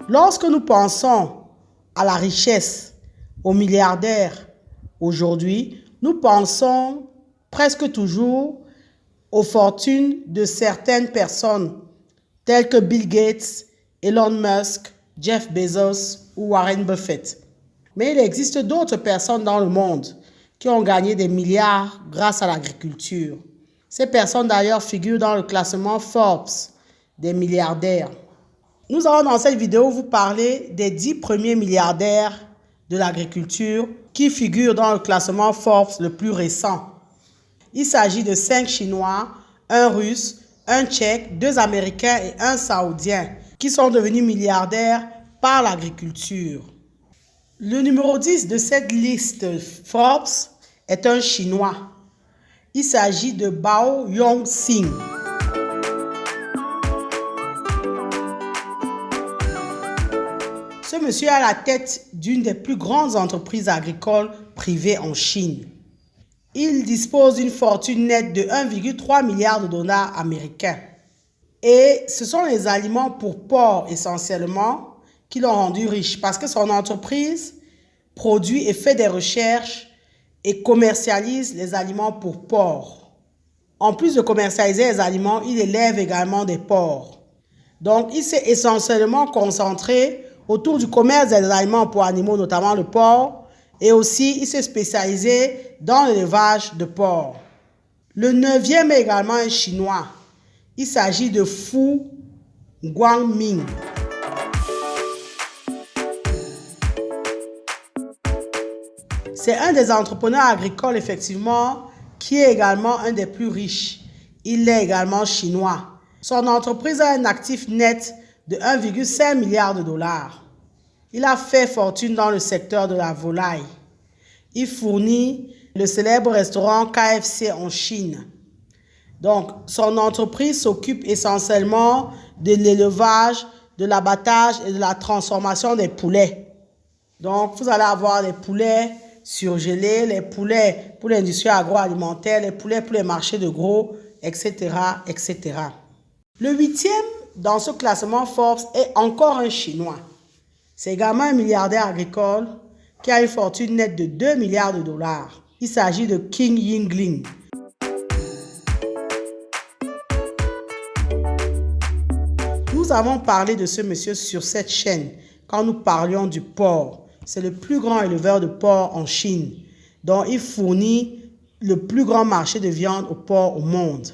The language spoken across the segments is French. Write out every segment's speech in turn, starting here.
Lorsque nous pensons à la richesse, aux milliardaires, aujourd'hui, nous pensons presque toujours aux fortunes de certaines personnes, telles que Bill Gates, Elon Musk, Jeff Bezos ou Warren Buffett. Mais il existe d'autres personnes dans le monde qui ont gagné des milliards grâce à l'agriculture. Ces personnes d'ailleurs figurent dans le classement Forbes des milliardaires. Nous allons dans cette vidéo vous parler des 10 premiers milliardaires de l'agriculture qui figurent dans le classement Forbes le plus récent. Il s'agit de 5 Chinois, un Russe, un Tchèque, 2 Américains et un Saoudien qui sont devenus milliardaires par l'agriculture. Le numéro 10 de cette liste Forbes est un Chinois. Il s'agit de Bao Yongxing. Ce monsieur est à la tête d'une des plus grandes entreprises agricoles privées en Chine. Il dispose d'une fortune nette de 1,3 milliard de dollars américains. Et ce sont les aliments pour porcs essentiellement qui l'ont rendu riche parce que son entreprise produit et fait des recherches et commercialise les aliments pour porcs. En plus de commercialiser les aliments, il élève également des porcs. Donc, il s'est essentiellement concentré autour du commerce des aliments pour animaux, notamment le porc, et aussi il s'est spécialisé dans l'élevage de porcs. Le 9e est également un Chinois. Il s'agit de Fu Guangming. C'est un des entrepreneurs agricoles, effectivement, qui est également un des plus riches. Il est également chinois. Son entreprise a un actif net de 1,5 milliard de dollars. Il a fait fortune dans le secteur de la volaille. Il fournit le célèbre restaurant KFC en Chine. Donc, son entreprise s'occupe essentiellement de l'élevage, de l'abattage et de la transformation des poulets. Donc, vous allez avoir les poulets surgelés, les poulets pour l'industrie agroalimentaire, les poulets pour les marchés de gros, etc., etc. Le 8e dans ce classement Forbes est encore un Chinois. C'est également un milliardaire agricole qui a une fortune nette de 2 milliards de dollars. Il s'agit de Qin Yingling. Nous avons parlé de ce monsieur sur cette chaîne quand nous parlions du porc. C'est le plus grand éleveur de porc en Chine, dont il fournit le plus grand marché de viande au porc au monde.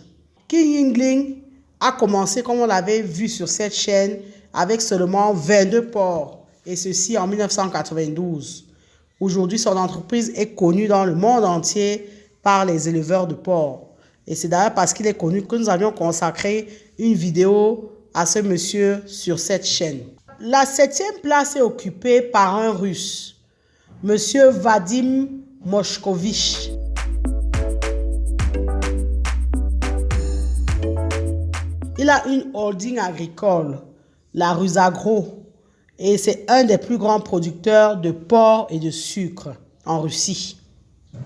Qin Yingling a commencé, comme on l'avait vu sur cette chaîne, avec seulement 22 porcs, et ceci en 1992. Aujourd'hui, son entreprise est connue dans le monde entier par les éleveurs de porcs. Et c'est d'ailleurs parce qu'il est connu que nous avions consacré une vidéo à ce monsieur sur cette chaîne. La 7e place est occupée par un Russe, monsieur Vadim Moshkovich. Il a une holding agricole, la Rusagro, et c'est un des plus grands producteurs de porc et de sucre en Russie.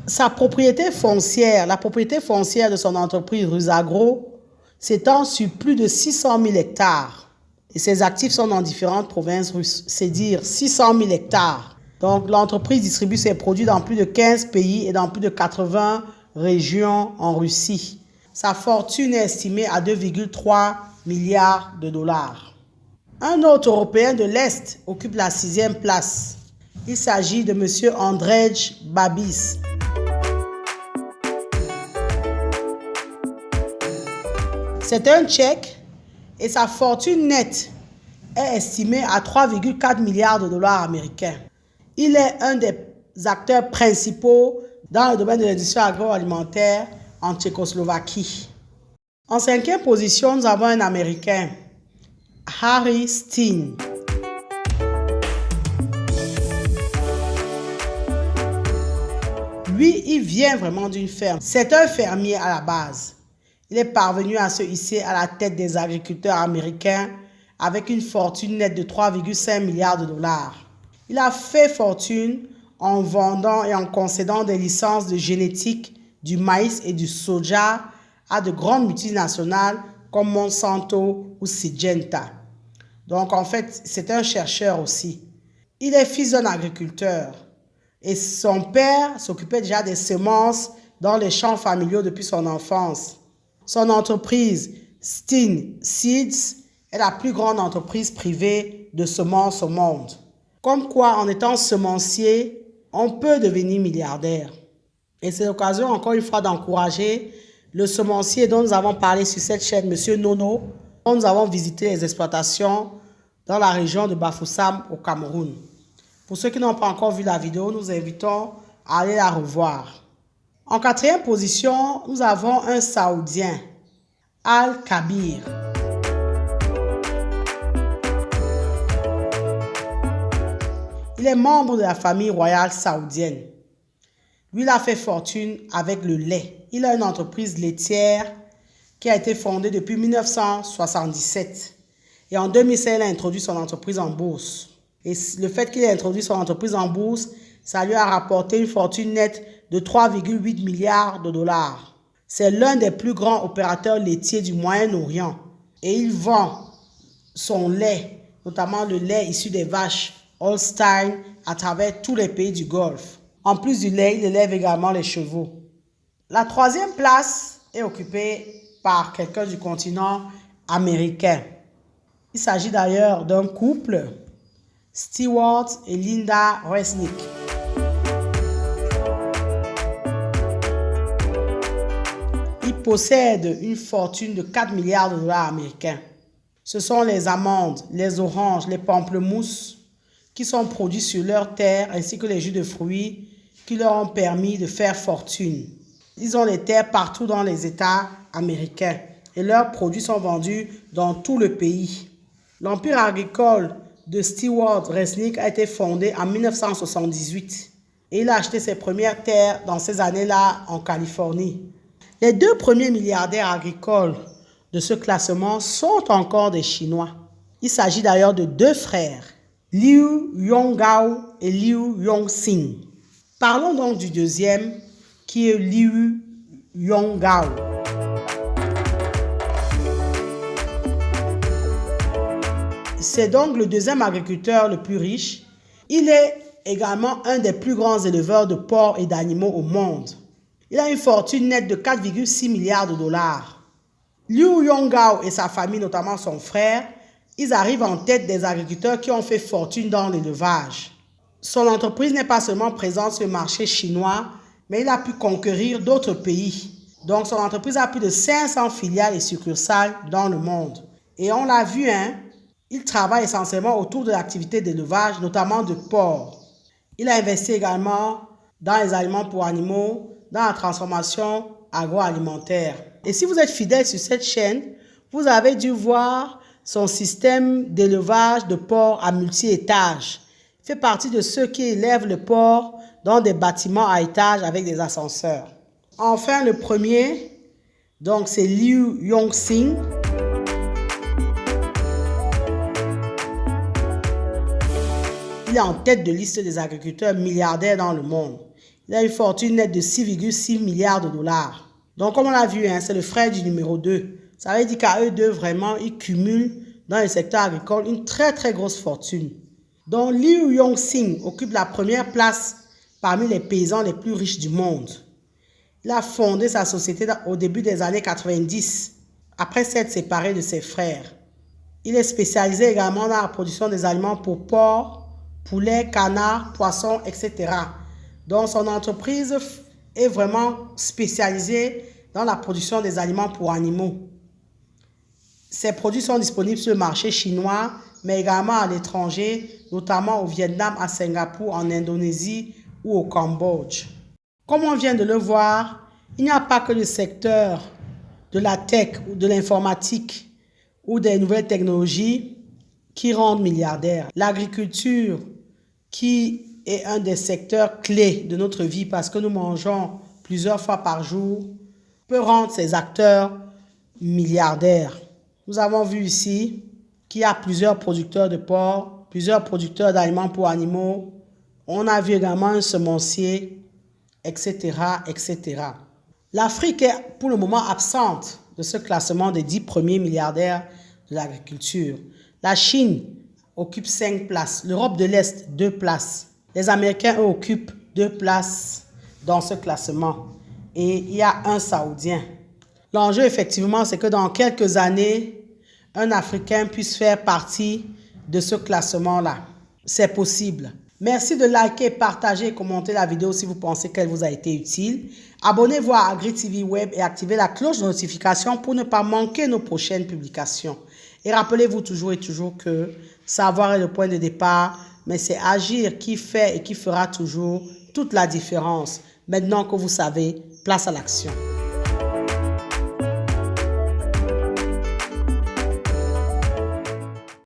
Sa propriété foncière, la propriété foncière de son entreprise Rusagro s'étend sur plus de 600 000 hectares. Et ses actifs sont dans différentes provinces russes, c'est dire 600 000 hectares. Donc l'entreprise distribue ses produits dans plus de 15 pays et dans plus de 80 régions en Russie. Sa fortune est estimée à 2,3 milliards de dollars. Un autre Européen de l'Est occupe la 6e place. Il s'agit de M. Andrzej Babis. C'est un Tchèque et sa fortune nette est estimée à 3,4 milliards de dollars américains. Il est un des acteurs principaux dans le domaine de l'industrie agroalimentaire en Tchécoslovaquie. En 5e position, nous avons un Américain, Harry Steen. Lui, il vient vraiment d'une ferme. C'est un fermier à la base. Il est parvenu à se hisser à la tête des agriculteurs américains avec une fortune nette de 3,5 milliards de dollars. Il a fait fortune en vendant et en concédant des licences de génétique du maïs et du soja à de grandes multinationales comme Monsanto ou Syngenta. Donc en fait, c'est un chercheur aussi. Il est fils d'un agriculteur et son père s'occupait déjà des semences dans les champs familiaux depuis son enfance. Son entreprise, Steen Seeds, est la plus grande entreprise privée de semences au monde. Comme quoi, en étant semencier, on peut devenir milliardaire. Et c'est l'occasion, encore une fois, d'encourager le semencier dont nous avons parlé sur cette chaîne, M. Nono, dont nous avons visité les exploitations dans la région de Bafoussam au Cameroun. Pour ceux qui n'ont pas encore vu la vidéo, nous invitons à aller la revoir. En quatrième position, nous avons un Saoudien, Al-Kabir. Il est membre de la famille royale saoudienne. Lui, il a fait fortune avec le lait. Il a une entreprise laitière qui a été fondée depuis 1977. Et en 2016, il a introduit son entreprise en bourse. Et le fait qu'il ait introduit son entreprise en bourse, ça lui a rapporté une fortune nette de 3,8 milliards de dollars. C'est l'un des plus grands opérateurs laitiers du Moyen-Orient. Et il vend son lait, notamment le lait issu des vaches Holstein, à travers tous les pays du Golfe. En plus du lait, il élève également les chevaux. La troisième place est occupée par quelqu'un du continent américain. Il s'agit d'ailleurs d'un couple, Stewart et Linda Resnick. Ils possèdent une fortune de 4 milliards de dollars américains. Ce sont les amandes, les oranges, les pamplemousses qui sont produits sur leur terre ainsi que les jus de fruits qui leur ont permis de faire fortune. Ils ont des terres partout dans les États américains et leurs produits sont vendus dans tout le pays. L'empire agricole de Stewart Resnick a été fondé en 1978 et il a acheté ses premières terres dans ces années-là en Californie. Les deux premiers milliardaires agricoles de ce classement sont encore des Chinois. Il s'agit d'ailleurs de deux frères, Liu Yonggao et Liu Yongxin. Parlons donc du deuxième, qui est Liu Yonggao. C'est donc le deuxième agriculteur le plus riche. Il est également un des plus grands éleveurs de porcs et d'animaux au monde. Il a une fortune nette de 4,6 milliards de dollars. Liu Yonggao et sa famille, notamment son frère, ils arrivent en tête des agriculteurs qui ont fait fortune dans l'élevage. Son entreprise n'est pas seulement présente sur le marché chinois, mais il a pu conquérir d'autres pays. Donc son entreprise a plus de 500 filiales et succursales dans le monde. Et on l'a vu, il travaille essentiellement autour de l'activité d'élevage, notamment de porcs. Il a investi également dans les aliments pour animaux, dans la transformation agroalimentaire. Et si vous êtes fidèle sur cette chaîne, vous avez dû voir son système d'élevage de porcs à multi-étages. Il fait partie de ceux qui élèvent le porc dans des bâtiments à étages avec des ascenseurs. Enfin, le premier, donc c'est Liu Yongxin. Il est en tête de liste des agriculteurs milliardaires dans le monde. Il a une fortune nette de 6,6 milliards de dollars. Donc, comme on l'a vu, c'est le frère du numéro 2. Ça veut dire qu'à eux deux, vraiment, ils cumulent dans le secteur agricole une très, très grosse fortune. Donc, Liu Yongxin occupe la première place parmi les paysans les plus riches du monde. Il a fondé sa société au début des années 90, après s'être séparé de ses frères. Il est spécialisé également dans la production des aliments pour porcs, poulets, canards, poissons, etc. Donc, son entreprise est vraiment spécialisée dans la production des aliments pour animaux. Ces produits sont disponibles sur le marché chinois, mais également à l'étranger, notamment au Vietnam, à Singapour, en Indonésie ou au Cambodge. Comme on vient de le voir, il n'y a pas que le secteur de la tech ou de l'informatique ou des nouvelles technologies qui rendent milliardaires. L'agriculture, qui est un des secteurs clés de notre vie parce que nous mangeons plusieurs fois par jour, peut rendre ces acteurs milliardaires. Nous avons vu ici qu'il y a plusieurs producteurs de porc, plusieurs producteurs d'aliments pour animaux. On a vu également un semencier, etc., etc. L'Afrique est pour le moment absente de ce classement des 10 premiers milliardaires de l'agriculture. La Chine occupe 5 places. L'Europe de l'Est, 2 places. Les Américains, eux, occupent 2 places dans ce classement. Et il y a un Saoudien. L'enjeu, effectivement, c'est que dans quelques années, un Africain puisse faire partie de ce classement-là. C'est possible. Merci de liker, partager et commenter la vidéo si vous pensez qu'elle vous a été utile. Abonnez-vous à AgriTV Web et activez la cloche de notification pour ne pas manquer nos prochaines publications. Et rappelez-vous toujours et toujours que savoir est le point de départ, mais c'est agir qui fait et qui fera toujours toute la différence. Maintenant que vous savez, place à l'action.